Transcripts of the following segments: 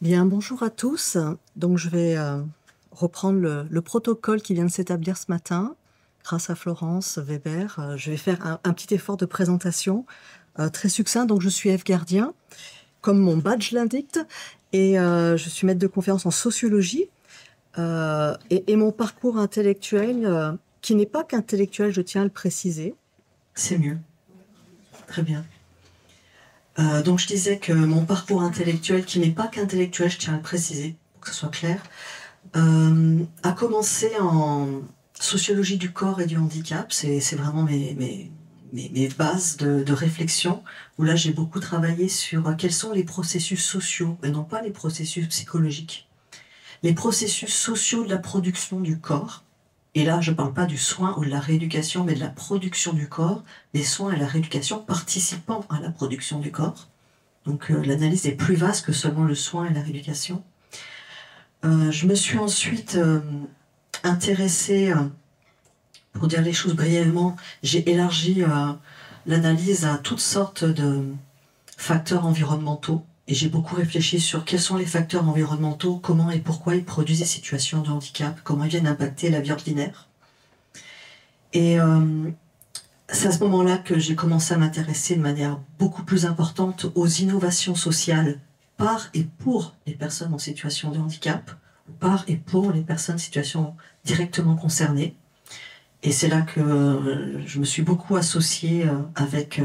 Bien, bonjour à tous. Donc, je vais reprendre le protocole qui vient de s'établir ce matin grâce à Florence Weber. Je vais faire un petit effort de présentation très succinct. Donc, je suis Ève Gardien, comme mon badge l'indique, et je suis maître de conférence en sociologie. Et mon parcours intellectuel, qui n'est pas qu'intellectuel, je tiens à le préciser. C'est mieux. Très bien. Donc je disais que mon parcours intellectuel, qui n'est pas qu'intellectuel, je tiens à le préciser, pour que ce soit clair, a commencé en sociologie du corps et du handicap. C'est vraiment mes bases de réflexion, où là j'ai beaucoup travaillé sur quels sont les processus sociaux, et non pas les processus psychologiques. Les processus sociaux de la production du corps, et là je ne parle pas du soin ou de la rééducation, mais de la production du corps, les soins et la rééducation participant à la production du corps. Donc l'analyse est plus vaste que seulement le soin et la rééducation. Je me suis ensuite intéressée, pour dire les choses brièvement, j'ai élargi l'analyse à toutes sortes de facteurs environnementaux, et j'ai beaucoup réfléchi sur quels sont les facteurs environnementaux, comment et pourquoi ils produisent des situations de handicap, comment ils viennent impacter la vie ordinaire. Et c'est à ce moment-là que j'ai commencé à m'intéresser de manière beaucoup plus importante aux innovations sociales par et pour les personnes en situation de handicap, par et pour les personnes en situation directement concernées. Et c'est là que je me suis beaucoup associée avec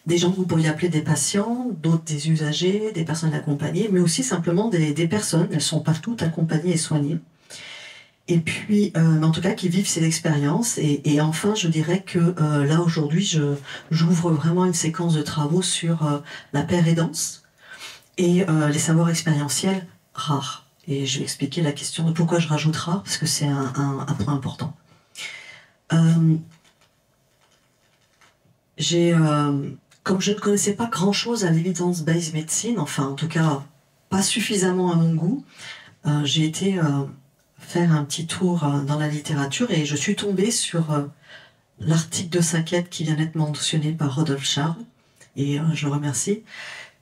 des gens que vous pourriez appeler des patients, d'autres des usagers, des personnes accompagnées, mais aussi simplement des personnes. Elles ne sont pas toutes accompagnées et soignées. Et puis, en tout cas, qui vivent ces expériences. Et enfin, je dirais que là, aujourd'hui, j'ouvre vraiment une séquence de travaux sur la pérédance et les savoirs expérientiels rares. Et je vais expliquer la question de pourquoi je rajoute rare, parce que c'est un point important. Comme je ne connaissais pas grand-chose à l'evidence-based medicine, enfin, en tout cas, pas suffisamment à mon goût, j'ai été faire un petit tour dans la littérature et je suis tombée sur l'article de Sackett qui vient d'être mentionné par Rodolphe Charles, et je le remercie.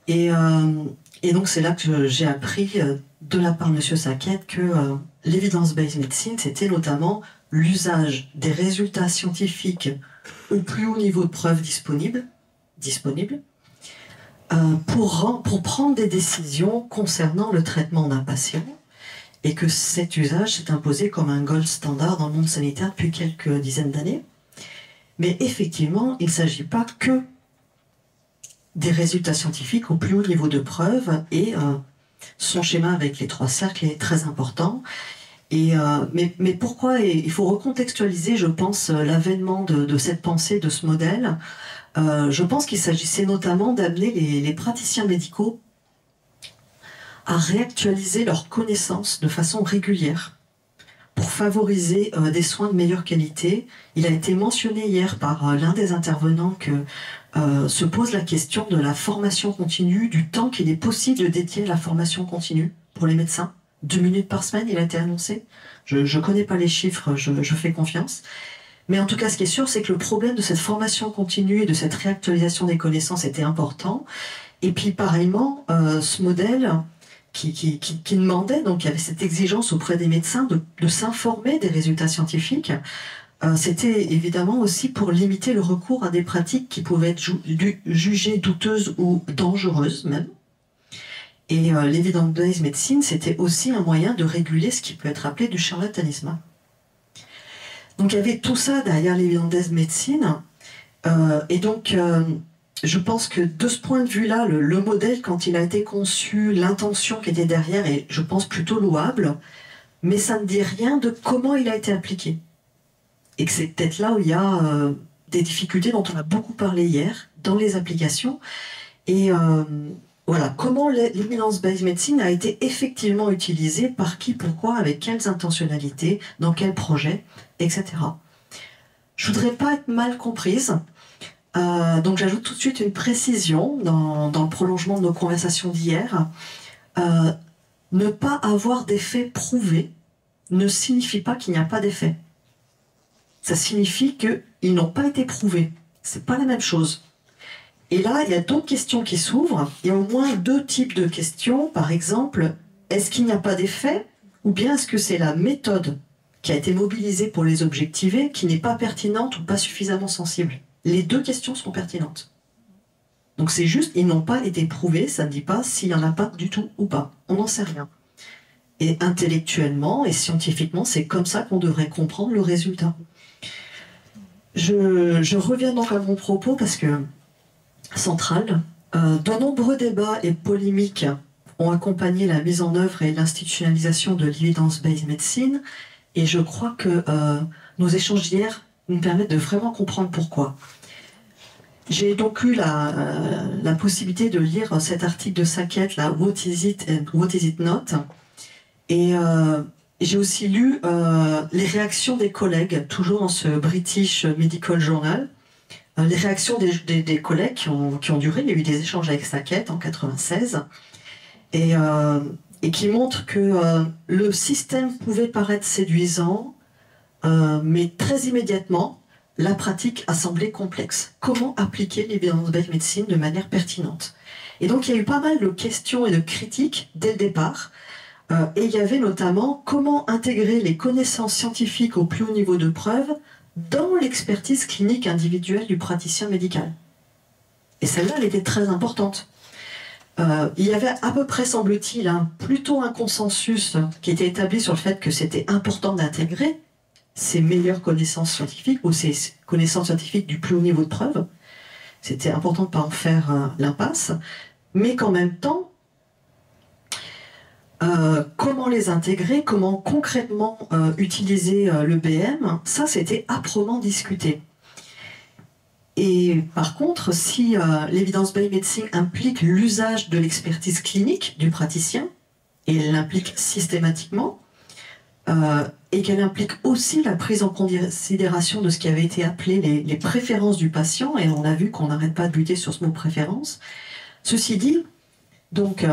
Et donc c'est là que j'ai appris de la part de M. Sackett que l'evidence-based medicine, c'était notamment l'usage des résultats scientifiques au plus haut niveau de preuve disponible pour prendre des décisions concernant le traitement d'un patient, et que cet usage s'est imposé comme un gold standard dans le monde sanitaire depuis quelques dizaines d'années. Mais effectivement, il ne s'agit pas que des résultats scientifiques au plus haut niveau de preuve, et son schéma avec les 3 cercles est très important. Mais pourquoi il faut recontextualiser, je pense, l'avènement de cette pensée, de ce modèle. Je pense qu'il s'agissait notamment d'amener les praticiens médicaux à réactualiser leurs connaissances de façon régulière pour favoriser des soins de meilleure qualité. Il a été mentionné hier par l'un des intervenants que se pose la question de la formation continue, du temps qu'il est possible de dédier à la formation continue pour les médecins. 2 minutes par semaine, il a été annoncé. Je ne connais pas les chiffres, je fais confiance. Mais en tout cas, ce qui est sûr, c'est que le problème de cette formation continue et de cette réactualisation des connaissances était important. Et puis, pareillement, ce modèle qui demandait, donc il y avait cette exigence auprès des médecins de s'informer des résultats scientifiques, c'était évidemment aussi pour limiter le recours à des pratiques qui pouvaient être jugées douteuses ou dangereuses même. Et l'evidence-based medicine, c'était aussi un moyen de réguler ce qui peut être appelé du charlatanisme. Donc il y avait tout ça derrière l'evidence-based medicine, et donc je pense que de ce point de vue-là, le modèle, quand il a été conçu, l'intention qui était derrière est, je pense, plutôt louable, mais ça ne dit rien de comment il a été appliqué. Et que c'est peut-être là où il y a des difficultés dont on a beaucoup parlé hier, dans les applications. Et voilà, comment l'evidence-based medicine a été effectivement utilisée, par qui, pourquoi, avec quelles intentionnalités, dans quels projets, etc. Je voudrais pas être mal comprise. Donc j'ajoute tout de suite une précision dans le prolongement de nos conversations d'hier. Ne pas avoir d'effets prouvés ne signifie pas qu'il n'y a pas d'effet. Ça signifie qu'ils n'ont pas été prouvés. C'est pas la même chose. Et là, il y a d'autres questions qui s'ouvrent. Il y a au moins deux types de questions. Par exemple, est-ce qu'il n'y a pas d'effet, ou bien est-ce que c'est la méthode qui a été mobilisée pour les objectiver qui n'est pas pertinente ou pas suffisamment sensible? Les deux questions sont pertinentes. Donc c'est juste, ils n'ont pas été prouvés, ça ne dit pas s'il n'y en a pas du tout ou pas. On n'en sait rien. Et intellectuellement et scientifiquement, c'est comme ça qu'on devrait comprendre le résultat. Je reviens donc à mon propos parce que, central, de nombreux débats et polémiques ont accompagné la mise en œuvre et l'institutionnalisation de l'evidence-based medicine, et je crois que nos échanges d'hier nous permettent de vraiment comprendre pourquoi. J'ai donc eu la possibilité de lire cet article de Sackett, là, What is it and what is it not? Et j'ai aussi lu les réactions des collègues, toujours dans ce British Medical Journal, les réactions des collègues qui ont duré. Il y a eu des échanges avec Sackett en 1996, et qui montrent que le système pouvait paraître séduisant, mais très immédiatement, la pratique a semblé complexe. Comment appliquer l'evidence-based medicine de manière pertinente? Et donc il y a eu pas mal de questions et de critiques dès le départ, et il y avait notamment comment intégrer les connaissances scientifiques au plus haut niveau de preuve dans l'expertise clinique individuelle du praticien médical. Et celle-là, elle était très importante. Il y avait à peu près, semble-t-il, plutôt un consensus qui était établi sur le fait que c'était important d'intégrer ces meilleures connaissances scientifiques, ou ces connaissances scientifiques du plus haut niveau de preuve. C'était important de ne pas en faire l'impasse, mais qu'en même temps, comment les intégrer, comment concrètement utiliser l'EBM, ça c'était âprement discuté. Et par contre, si l'evidence-based medicine implique l'usage de l'expertise clinique du praticien, et elle l'implique systématiquement, et qu'elle implique aussi la prise en considération de ce qui avait été appelé les préférences du patient, et on a vu qu'on n'arrête pas de buter sur ce mot préférence. Ceci dit, donc,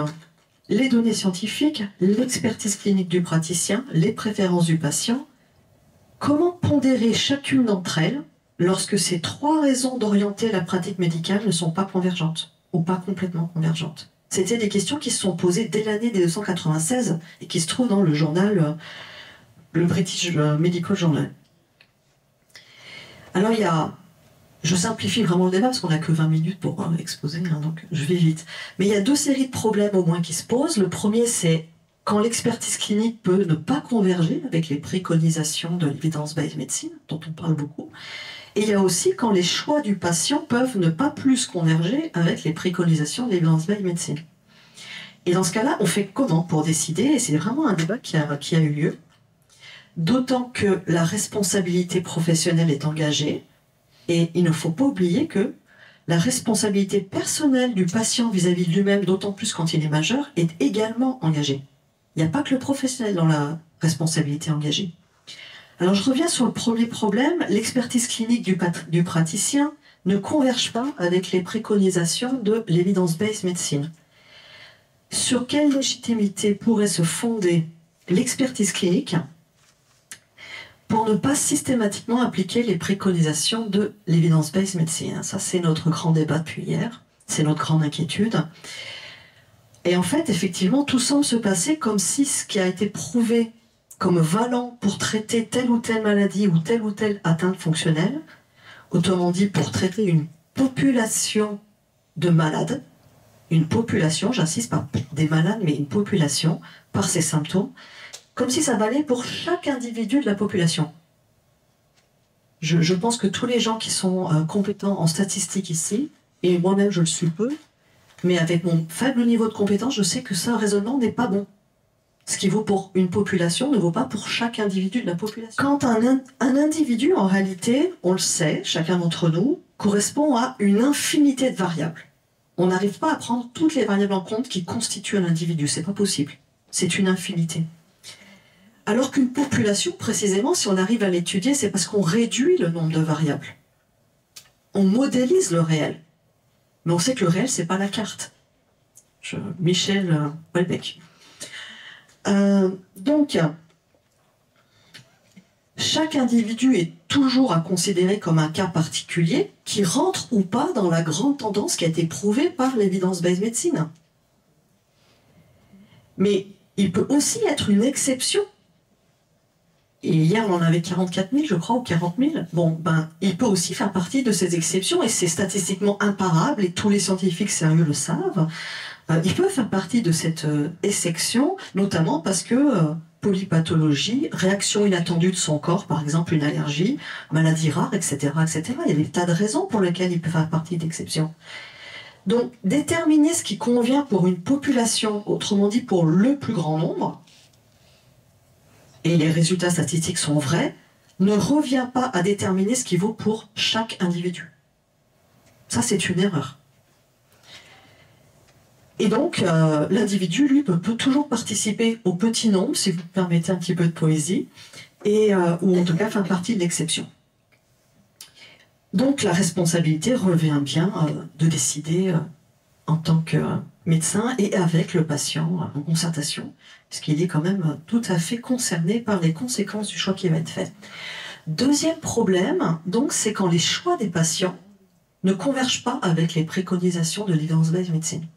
les données scientifiques, l'expertise clinique du praticien, les préférences du patient, comment pondérer chacune d'entre elles lorsque ces trois raisons d'orienter la pratique médicale ne sont pas convergentes, ou pas complètement convergentes? C'était des questions qui se sont posées dès l'année 1996 et qui se trouvent dans le journal, le British Medical Journal. Alors il y a... Je simplifie vraiment le débat parce qu'on n'a que 20 minutes pour exposer, donc je vais vite. Mais il y a deux séries de problèmes au moins qui se posent. Le premier, c'est quand l'expertise clinique peut ne pas converger avec les préconisations de l'evidence-based medicine, dont on parle beaucoup. Et il y a aussi quand les choix du patient peuvent ne pas plus converger avec les préconisations de l'evidence-based medicine. Et dans ce cas-là, on fait comment pour décider? Et c'est vraiment un débat qui a eu lieu. D'autant que la responsabilité professionnelle est engagée. Et il ne faut pas oublier que la responsabilité personnelle du patient vis-à-vis de lui-même, d'autant plus quand il est majeur, est également engagée. Il n'y a pas que le professionnel dans la responsabilité engagée. Alors je reviens sur le premier problème. L'expertise clinique du praticien ne converge pas avec les préconisations de l'evidence-based medicine. Sur quelle légitimité pourrait se fonder l'expertise clinique pour ne pas systématiquement appliquer les préconisations de l'evidence-based medicine? Ça, c'est notre grand débat depuis hier, c'est notre grande inquiétude. Et en fait, effectivement, tout semble se passer comme si ce qui a été prouvé comme valant pour traiter telle ou telle maladie ou telle atteinte fonctionnelle, autrement dit, pour traiter une population de malades, une population, j'insiste, pas des malades, mais une population, par ses symptômes, comme si ça valait pour chaque individu de la population. Je pense que tous les gens qui sont compétents en statistique ici, et moi-même je le suis peu, mais avec mon faible niveau de compétence, je sais que ce raisonnement n'est pas bon. Ce qui vaut pour une population ne vaut pas pour chaque individu de la population. Quand un individu, en réalité, on le sait, chacun d'entre nous, correspond à une infinité de variables. On n'arrive pas à prendre toutes les variables en compte qui constituent un individu, c'est pas possible. C'est une infinité. Alors qu'une population, précisément, si on arrive à l'étudier, c'est parce qu'on réduit le nombre de variables. On modélise le réel. Mais on sait que le réel, c'est pas la carte. Michel Houellebecq. Donc, chaque individu est toujours à considérer comme un cas particulier qui rentre ou pas dans la grande tendance qui a été prouvée par l'evidence-based medicine. Mais il peut aussi être une exception. Et hier, on en avait 44 000, je crois, ou 40 000. Bon, ben, il peut aussi faire partie de ces exceptions, et c'est statistiquement imparable, et tous les scientifiques sérieux le savent. Il peut faire partie de cette exception, notamment parce que polypathologie, réaction inattendue de son corps, par exemple une allergie, maladie rare, etc., etc. Il y a des tas de raisons pour lesquelles il peut faire partie d'exceptions. Donc, déterminer ce qui convient pour une population, autrement dit pour le plus grand nombre, et les résultats statistiques sont vrais, ne revient pas à déterminer ce qui vaut pour chaque individu. Ça, c'est une erreur. Et donc, l'individu, lui, peut toujours participer au petit nombre, si vous me permettez un petit peu de poésie, et, ou en tout cas faire partie de l'exception. Donc, la responsabilité revient bien de décider en tant que médecin et avec le patient en concertation, puisqu'il est quand même tout à fait concerné par les conséquences du choix qui va être fait. Deuxième problème, donc, c'est quand les choix des patients ne convergent pas avec les préconisations de l'evidence-based medicine,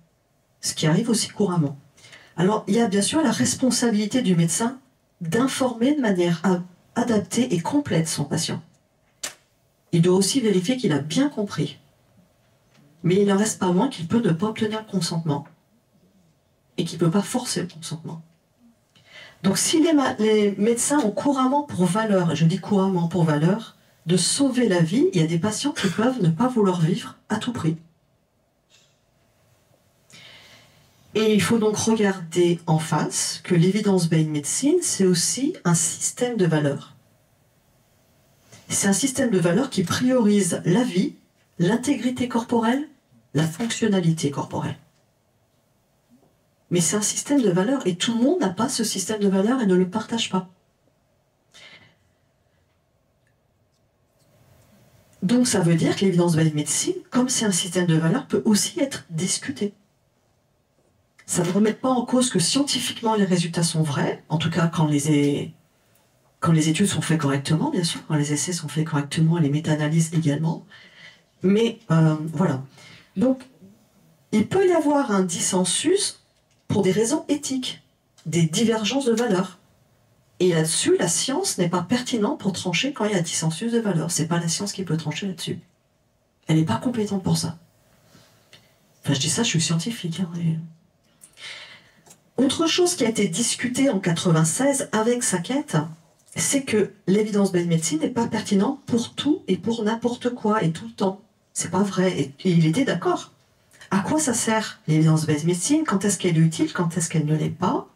ce qui arrive aussi couramment. Alors, il y a bien sûr la responsabilité du médecin d'informer de manière adaptée et complète son patient. Il doit aussi vérifier qu'il a bien compris. Mais il n'en reste pas moins qu'il peut ne pas obtenir le consentement et qu'il ne peut pas forcer le consentement. Donc si les médecins ont couramment pour valeur, et je dis couramment pour valeur, de sauver la vie, il y a des patients qui peuvent ne pas vouloir vivre à tout prix. Et il faut donc regarder en face que l'evidence-based medicine, c'est aussi un système de valeurs. C'est un système de valeurs qui priorise la vie, l'intégrité corporelle, la fonctionnalité corporelle. Mais c'est un système de valeurs et tout le monde n'a pas ce système de valeurs et ne le partage pas. Donc ça veut dire que l'evidence-based medicine, comme c'est un système de valeurs, peut aussi être discuté. Ça ne remet pas en cause que scientifiquement les résultats sont vrais, en tout cas quand les études sont faites correctement, bien sûr, quand les essais sont faits correctement et les méta-analyses également. Mais voilà. Donc, il peut y avoir un dissensus pour des raisons éthiques, des divergences de valeurs. Et là-dessus, la science n'est pas pertinente pour trancher quand il y a dissensus de valeurs. C'est pas la science qui peut trancher là-dessus. Elle n'est pas compétente pour ça. Enfin, je dis ça, je suis scientifique. Hein, mais... Autre chose qui a été discutée en 1996 avec Sackett, c'est que l'evidence-based medicine n'est pas pertinente pour tout et pour n'importe quoi et tout le temps. C'est pas vrai. Et il était d'accord. À quoi ça sert l'evidence-based medicine? Quand est-ce qu'elle est utile? Quand est-ce qu'elle ne l'est pas?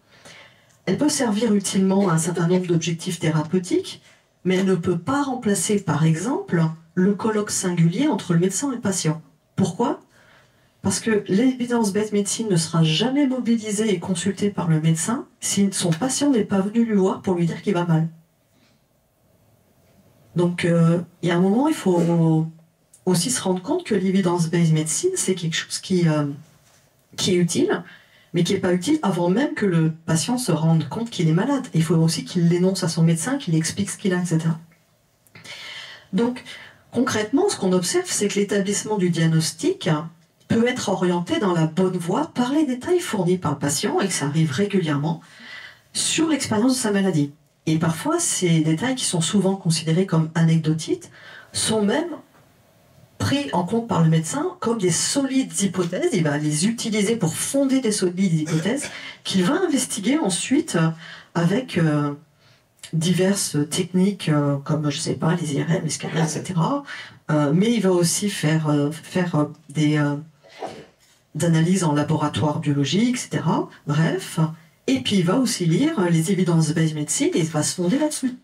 Elle peut servir utilement à un certain nombre d'objectifs thérapeutiques, mais elle ne peut pas remplacer, par exemple, le colloque singulier entre le médecin et le patient. Pourquoi? Parce que l'evidence-based medicine ne sera jamais mobilisée et consultée par le médecin si son patient n'est pas venu lui voir pour lui dire qu'il va mal. Donc, il y a un moment, il faut aussi se rendre compte que l'evidence-based medicine, c'est quelque chose qui est utile, mais qui n'est pas utile avant même que le patient se rende compte qu'il est malade. Il faut aussi qu'il l'énonce à son médecin, qu'il explique ce qu'il a, etc. Donc, concrètement, ce qu'on observe, c'est que l'établissement du diagnostic peut être orienté dans la bonne voie par les détails fournis par le patient, et que ça arrive régulièrement, sur l'expérience de sa maladie. Et parfois, ces détails qui sont souvent considérés comme anecdotiques sont même pris en compte par le médecin comme des solides hypothèses. Il va les utiliser pour fonder des solides hypothèses qu'il va investiguer ensuite avec diverses techniques comme, je sais pas, les IRM, les scanners, etc. Mais il va aussi faire des analyses en laboratoire biologique, etc. Bref. Et puis il va aussi lire les evidence-based medicine et il va se fonder là-dessus.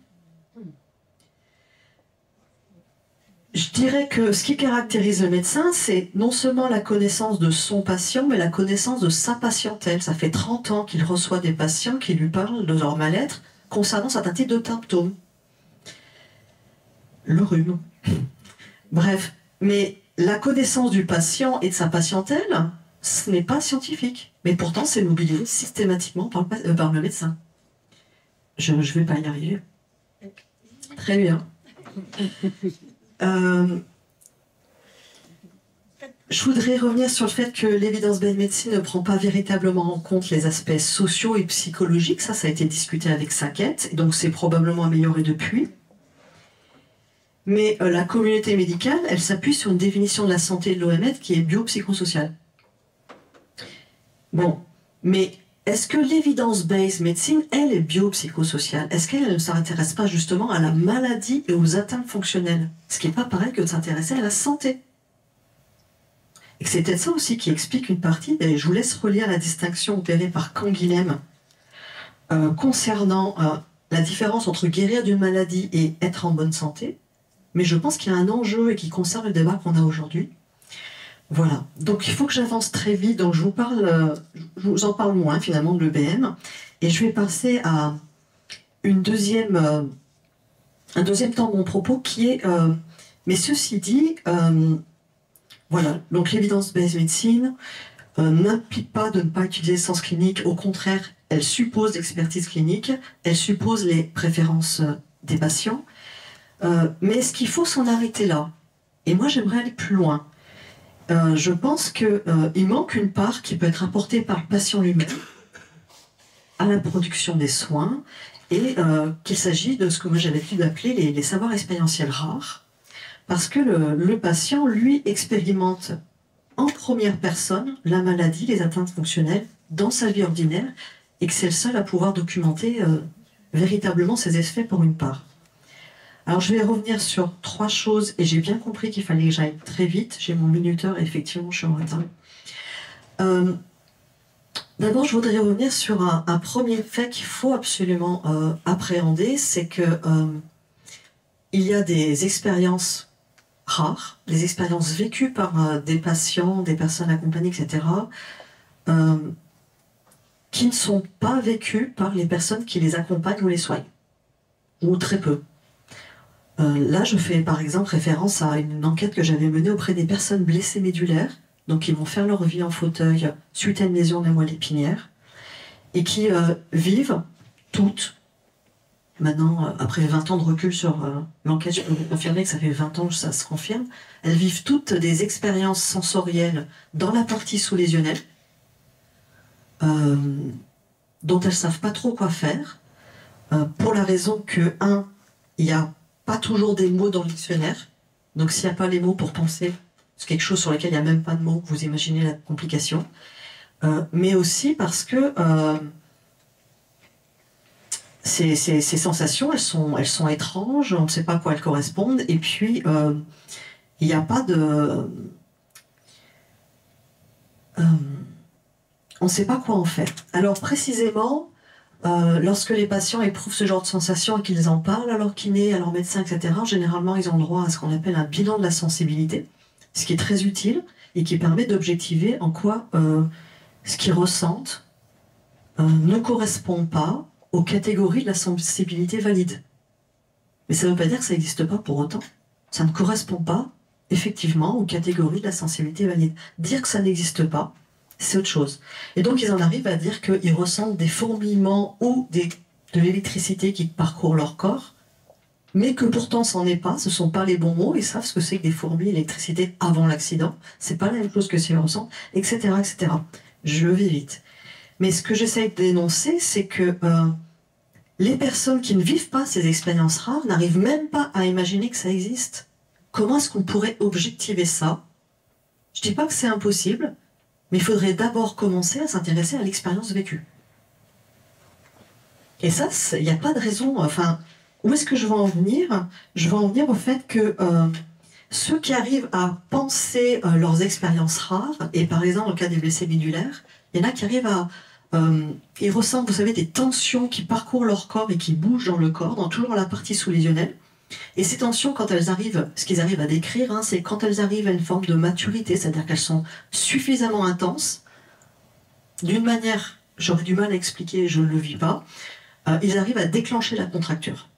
Je dirais que ce qui caractérise le médecin, c'est non seulement la connaissance de son patient, mais la connaissance de sa patientèle. Ça fait 30 ans qu'il reçoit des patients qui lui parlent de leur mal-être concernant certains types de symptômes. Le rhume. Bref, mais la connaissance du patient et de sa patientèle, ce n'est pas scientifique. Mais pourtant, c'est mobilisé systématiquement par le médecin. Je ne vais pas y arriver. Très bien. Je voudrais revenir sur le fait que l'evidence-based medicine ne prend pas véritablement en compte les aspects sociaux et psychologiques. Ça a été discuté avec Sackett, et donc c'est probablement amélioré depuis. Mais la communauté médicale, elle s'appuie sur une définition de la santé de l'OMS qui est biopsychosociale. Bon, mais est-ce que l'evidence-based medicine, elle, est biopsychosociale? Est-ce qu'elle ne s'intéresse pas justement à la maladie et aux atteintes fonctionnelles? Ce qui n'est pas pareil que de s'intéresser à la santé. Et c'est peut-être ça aussi qui explique une partie, et je vous laisse relire la distinction opérée par Canguilhem concernant la différence entre guérir d'une maladie et être en bonne santé. Mais je pense qu'il y a un enjeu et qui concerne le débat qu'on a aujourd'hui. Voilà. Donc il faut que j'avance très vite. Donc je vous en parle moins finalement de l'EBM. Et je vais passer à un deuxième temps de mon propos qui est, mais ceci dit, voilà. Donc l'evidence-based medicine n'implique pas de ne pas utiliser le sens clinique. Au contraire, elle suppose l'expertise clinique, elle suppose les préférences des patients. Mais est-ce qu'il faut s'en arrêter là? Et moi, j'aimerais aller plus loin. Je pense qu'il manque une part qui peut être apportée par le patient lui-même à la production des soins et qu'il s'agit de ce que moi j'ai l'habitude d'appeler les savoirs expérientiels rares, parce que le patient, lui, expérimente en première personne la maladie, les atteintes fonctionnelles dans sa vie ordinaire et que c'est le seul à pouvoir documenter véritablement ses effets pour une part. Alors je vais revenir sur 3 choses et j'ai bien compris qu'il fallait que j'aille très vite. J'ai mon minuteur et effectivement je suis en retard. D'abord je voudrais revenir sur un premier fait qu'il faut absolument appréhender, c'est que il y a des expériences rares, des expériences vécues par des patients, des personnes accompagnées, etc., qui ne sont pas vécues par les personnes qui les accompagnent ou les soignent, ou très peu. Là, je fais par exemple référence à une enquête que j'avais menée auprès des personnes blessées médulaires, donc qui vont faire leur vie en fauteuil suite à une lésion de la moelle épinière, et qui vivent toutes, maintenant, après 20 ans de recul sur l'enquête, je peux vous confirmer que ça fait 20 ans que ça se confirme, elles vivent toutes des expériences sensorielles dans la partie sous-lésionnelle, dont elles ne savent pas trop quoi faire, pour la raison que, il y a pas toujours des mots dans le dictionnaire. Donc s'il n'y a pas les mots pour penser, c'est quelque chose sur lequel il n'y a même pas de mots, vous imaginez la complication. Mais aussi parce que ces sensations, elles sont étranges, on ne sait pas à quoi elles correspondent, et puis il n'y a pas de... on ne sait pas quoi en faire. Alors précisément, lorsque les patients éprouvent ce genre de sensations et qu'ils en parlent à leur kiné, à leur médecin, etc., généralement, ils ont droit à ce qu'on appelle un bilan de la sensibilité, ce qui est très utile et qui permet d'objectiver en quoi ce qu'ils ressentent ne correspond pas aux catégories de la sensibilité valide. Mais ça ne veut pas dire que ça n'existe pas pour autant. Ça ne correspond pas, effectivement, aux catégories de la sensibilité valide. Dire que ça n'existe pas, c'est autre chose. Et donc ils en arrivent à dire qu'ils ressentent des fourmillements ou de l'électricité qui parcourt leur corps, mais que pourtant c'en est pas, ce sont pas les bons mots, ils savent ce que c'est que des fourmis, l'électricité avant l'accident, c'est pas la même chose que s'ils ressentent, etc., etc. Je vais vite. Mais ce que j'essaie de dénoncer, c'est que les personnes qui ne vivent pas ces expériences rares n'arrivent même pas à imaginer que ça existe. Comment est-ce qu'on pourrait objectiver ça? Je dis pas que c'est impossible, mais il faudrait d'abord commencer à s'intéresser à l'expérience vécue. Et ça, il n'y a pas de raison... Enfin, où est-ce que je veux en venir? Je veux en venir au fait que ceux qui arrivent à penser leurs expériences rares, et par exemple, dans le cas des blessés médulaires, il y en a qui arrivent à... ils ressentent, vous savez, des tensions qui parcourent leur corps et qui bougent dans le corps, dans toujours la partie sous-lésionnelle. Et ces tensions, quand elles arrivent, ce qu'ils arrivent à décrire, c'est quand elles arrivent à une forme de maturité, c'est-à-dire qu'elles sont suffisamment intenses, d'une manière, j'aurais du mal à expliquer, je ne le vis pas, ils arrivent à déclencher la contracture.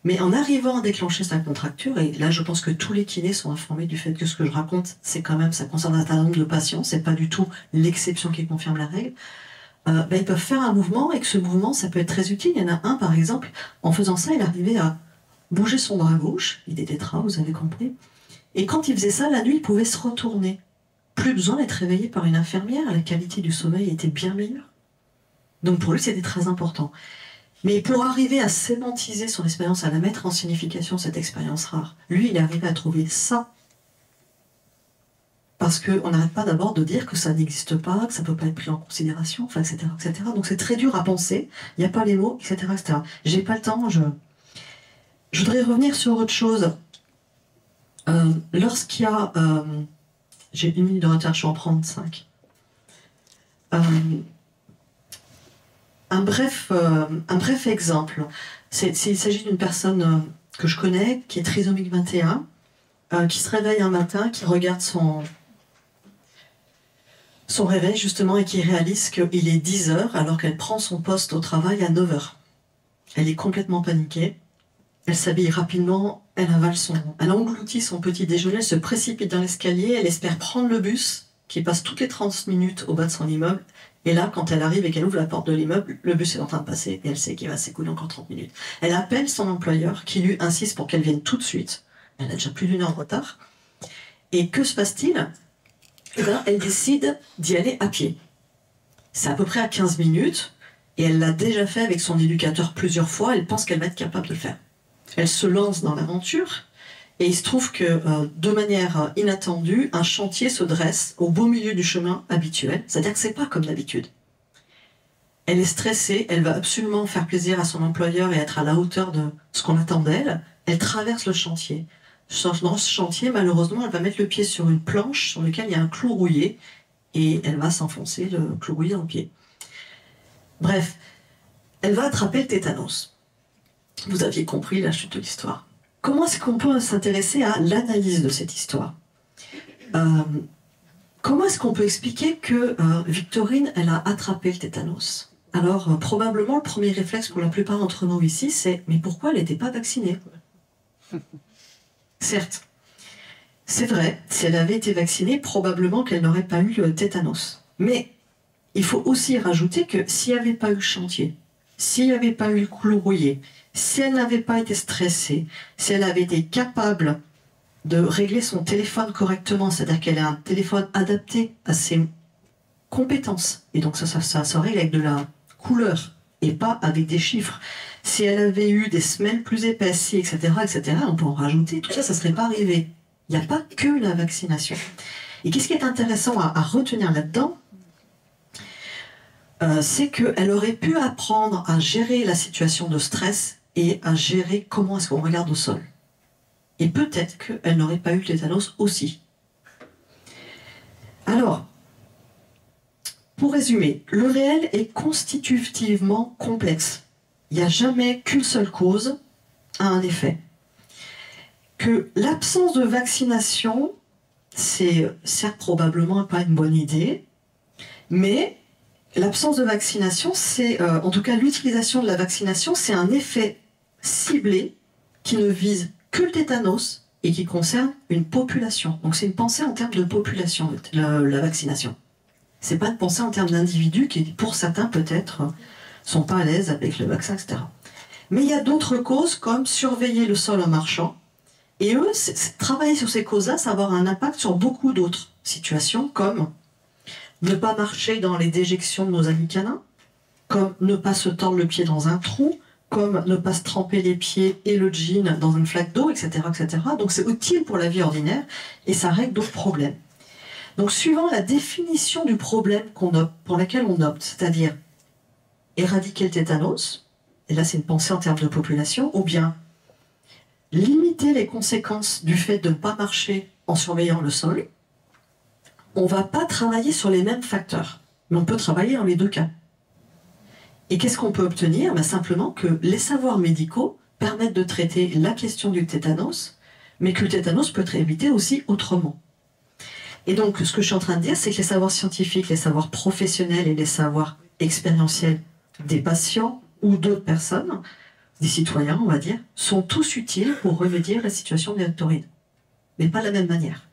Mais en arrivant à déclencher sa contracture, et là je pense que tous les kinés sont informés du fait que ce que je raconte, c'est quand même, ça concerne un certain nombre de patients, c'est pas du tout l'exception qui confirme la règle, ils peuvent faire un mouvement, et que ce mouvement, ça peut être très utile. Il y en a un, par exemple, en faisant ça, il arrivait à bouger son bras gauche, il est tétra, vous avez compris, et quand il faisait ça, la nuit, il pouvait se retourner. Plus besoin d'être réveillé par une infirmière, la qualité du sommeil était bien meilleure. Donc pour lui, c'était très important. Mais pour arriver à sémantiser son expérience, à la mettre en signification, cette expérience rare, lui, il est arrivé à trouver ça. Parce qu'on n'arrête pas d'abord de dire que ça n'existe pas, que ça ne peut pas être pris en considération, enfin, etc., etc. Donc c'est très dur à penser, il n'y a pas les mots, etc., etc. J'ai pas le temps, je voudrais revenir sur autre chose. Lorsqu'il y a... j'ai 1 minute de retard, je vais en prendre 5. Un bref exemple. Il s'agit d'une personne que je connais, qui est trisomique 21, qui se réveille un matin, qui regarde son réveil justement et qui réalise qu'il est 10 heures alors qu'elle prend son poste au travail à 9 heures. Elle est complètement paniquée. Elle s'habille rapidement, elle engloutit son petit déjeuner, elle se précipite dans l'escalier, elle espère prendre le bus qui passe toutes les 30 minutes au bas de son immeuble. Et là, quand elle arrive et qu'elle ouvre la porte de l'immeuble, le bus est en train de passer et elle sait qu'il va s'écouler encore 30 minutes. Elle appelle son employeur qui lui insiste pour qu'elle vienne tout de suite. Elle a déjà plus d'1 heure en retard. Et que se passe-t-il ? Eh bien, elle décide d'y aller à pied. C'est à peu près à 15 minutes et elle l'a déjà fait avec son éducateur plusieurs fois. Elle pense qu'elle va être capable de le faire. Elle se lance dans l'aventure et il se trouve que, de manière inattendue, un chantier se dresse au beau milieu du chemin habituel. C'est-à-dire que c'est pas comme d'habitude. Elle est stressée, elle va absolument faire plaisir à son employeur et être à la hauteur de ce qu'on attend d'elle. Elle traverse le chantier. Dans ce chantier, malheureusement, elle va mettre le pied sur une planche sur laquelle il y a un clou rouillé et elle va s'enfoncer le clou rouillé dans le pied. Bref, elle va attraper le tétanos. Vous aviez compris la chute de l'histoire. Comment est-ce qu'on peut s'intéresser à l'analyse de cette histoire ? Comment est-ce qu'on peut expliquer que Victorine, elle a attrapé le tétanos ? Alors, probablement, le premier réflexe pour la plupart d'entre nous ici, c'est « mais pourquoi elle n'était pas vaccinée ?» Certes, c'est vrai, si elle avait été vaccinée, probablement qu'elle n'aurait pas eu le tétanos. Mais il faut aussi rajouter que s'il n'y avait pas eu le chantier, s'il n'y avait pas eu le clou rouillé, si elle n'avait pas été stressée, si elle avait été capable de régler son téléphone correctement, c'est-à-dire qu'elle a un téléphone adapté à ses compétences, et donc ça se règle avec de la couleur, et pas avec des chiffres. Si elle avait eu des semelles plus épaisses, etc., etc., on peut en rajouter, tout ça, ça ne serait pas arrivé. Il n'y a pas que la vaccination. Et qu'est-ce qui est intéressant à retenir là-dedans ? C'est qu'elle aurait pu apprendre à gérer la situation de stress et à gérer comment est-ce qu'on regarde au sol. Et peut-être qu'elle n'aurait pas eu le tétanos aussi. Alors, pour résumer, le réel est constitutivement complexe. Il n'y a jamais qu'une seule cause à un effet. Que l'absence de vaccination, c'est certes probablement pas une bonne idée, mais l'absence de vaccination, c'est, en tout cas l'utilisation de la vaccination, c'est un effet ciblé qui ne vise que le tétanos et qui concerne une population. Donc c'est une pensée en termes de population, la vaccination. C'est pas une pensée en termes d'individus qui, pour certains peut-être, sont pas à l'aise avec le vaccin, etc. Mais il y a d'autres causes comme surveiller le sol en marchant. Et eux, travailler sur ces causes-là, ça va avoir un impact sur beaucoup d'autres situations, comme ne pas marcher dans les déjections de nos amis canins, comme ne pas se tordre le pied dans un trou, comme ne pas se tremper les pieds et le jean dans une flaque d'eau, etc., etc. Donc c'est utile pour la vie ordinaire et ça règle d'autres problèmes. Donc suivant la définition du problème pour laquelle on opte, c'est-à-dire éradiquer le tétanos, et là c'est une pensée en termes de population, ou bien limiter les conséquences du fait de ne pas marcher en surveillant le sol, on ne va pas travailler sur les mêmes facteurs, mais on peut travailler dans les deux cas. Et qu'est-ce qu'on peut obtenir ? Ben simplement que les savoirs médicaux permettent de traiter la question du tétanos, mais que le tétanos peut être évité aussi autrement. Et donc, ce que je suis en train de dire, c'est que les savoirs scientifiques, les savoirs professionnels et les savoirs expérientiels des patients ou d'autres personnes, des citoyens, on va dire, sont tous utiles pour remédier à la situation des Victorine. Mais pas de la même manière.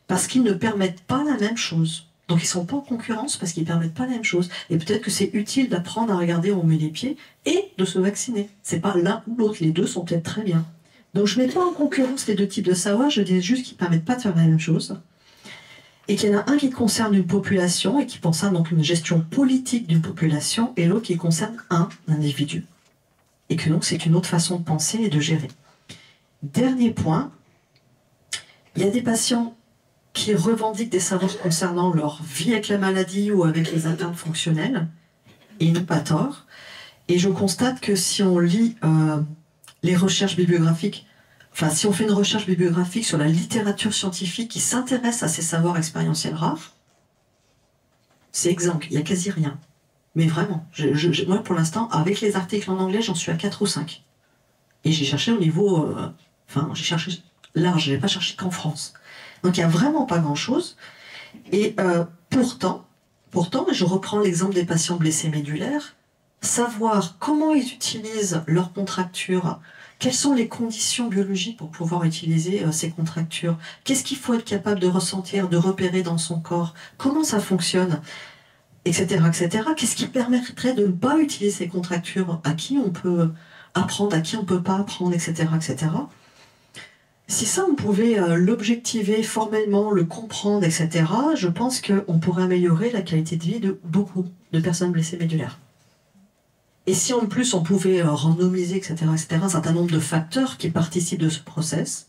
Parce qu'ils ne permettent pas la même chose. Donc ils ne sont pas en concurrence parce qu'ils ne permettent pas la même chose. Et peut-être que c'est utile d'apprendre à regarder où on met les pieds et de se vacciner. C'est pas l'un ou l'autre, les deux sont peut-être très bien. Donc je ne mets pas en concurrence les deux types de savoir, je dis juste qu'ils ne permettent pas de faire la même chose. Et qu'il y en a un qui concerne une population et qui concerne donc une gestion politique d'une population et l'autre qui concerne un individu. Et que donc c'est une autre façon de penser et de gérer. Dernier point, il y a des patients qui revendiquent des savoirs concernant leur vie avec la maladie ou avec les atteintes fonctionnelles, et ils n'ont pas tort. Et je constate que si on lit les recherches bibliographiques, enfin si on fait une recherche bibliographique sur la littérature scientifique qui s'intéresse à ces savoirs expérientiels rares, c'est exsangue, il n'y a quasi rien. Mais vraiment, moi pour l'instant, avec les articles en anglais, j'en suis à 4 ou 5. Et j'ai cherché au niveau... j'ai cherché large, je n'ai pas cherché qu'en France. Donc il n'y a vraiment pas grand-chose. Et pourtant, je reprends l'exemple des patients blessés médulaires, savoir comment ils utilisent leurs contractures, quelles sont les conditions biologiques pour pouvoir utiliser ces contractures, qu'est-ce qu'il faut être capable de ressentir, de repérer dans son corps, comment ça fonctionne, etc., etc. Qu'est-ce qui permettrait de ne pas utiliser ces contractures, à qui on peut apprendre, à qui on ne peut pas apprendre, etc., etc. Si ça, on pouvait l'objectiver formellement, le comprendre, etc., je pense qu'on pourrait améliorer la qualité de vie de beaucoup de personnes blessées médulaires. Et si en plus on pouvait randomiser, etc., un certain nombre de facteurs qui participent de ce process,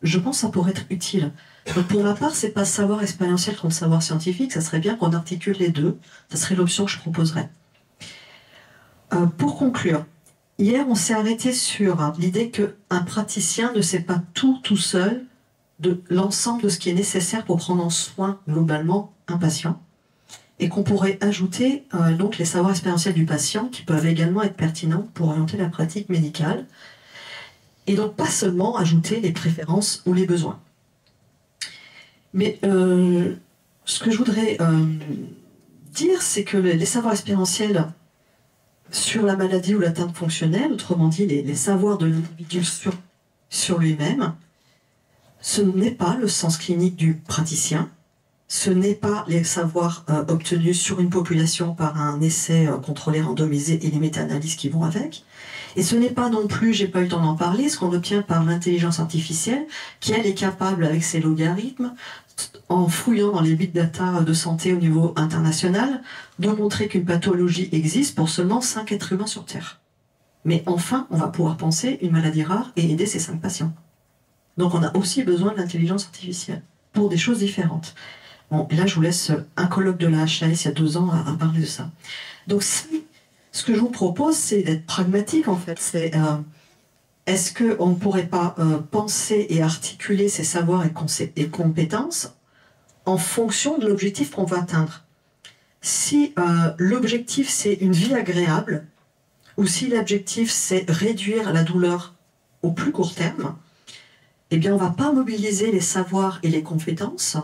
je pense que ça pourrait être utile. Donc pour ma part, c'est pas savoir expérientiel contre savoir scientifique, ça serait bien qu'on articule les deux, ça serait l'option que je proposerais. Pour conclure, hier, on s'est arrêté sur l'idée qu'un praticien ne sait pas tout seul de l'ensemble de ce qui est nécessaire pour prendre en soin globalement un patient et qu'on pourrait ajouter donc les savoirs expérientiels du patient qui peuvent également être pertinents pour orienter la pratique médicale et donc pas seulement ajouter les préférences ou les besoins. Mais ce que je voudrais dire, c'est que les savoirs expérientiels sur la maladie ou l'atteinte fonctionnelle, autrement dit les savoirs de l'individu sur lui-même, ce n'est pas le sens clinique du praticien, ce n'est pas les savoirs obtenus sur une population par un essai contrôlé, randomisé et les méta-analyses qui vont avec, et ce n'est pas non plus, j'ai pas eu le temps d'en parler, ce qu'on obtient par l'intelligence artificielle, qui elle est capable avec ses logarithmes, en fouillant dans les big data de santé au niveau international, de montrer qu'une pathologie existe pour seulement 5 êtres humains sur Terre. Mais enfin, on va pouvoir penser une maladie rare et aider ces 5 patients. Donc on a aussi besoin de l'intelligence artificielle, pour des choses différentes. Bon, et là je vous laisse un colloque de la HAS il y a 2 ans à parler de ça. Donc ce que je vous propose, c'est d'être pragmatique en fait. C'est est-ce qu'on ne pourrait pas penser et articuler ces savoirs et compétences en fonction de l'objectif qu'on va atteindre? Si l'objectif c'est une vie agréable, ou si l'objectif c'est réduire la douleur au plus court terme, eh bien on ne va pas mobiliser les savoirs et les compétences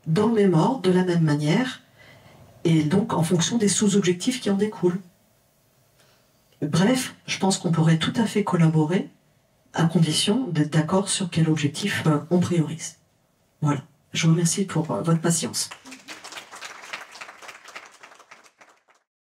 dans le même ordre, de la même manière, et donc en fonction des sous-objectifs qui en découlent. Bref, je pense qu'on pourrait tout à fait collaborer à condition d'être d'accord sur quel objectif on priorise. Voilà. Je vous remercie pour votre patience.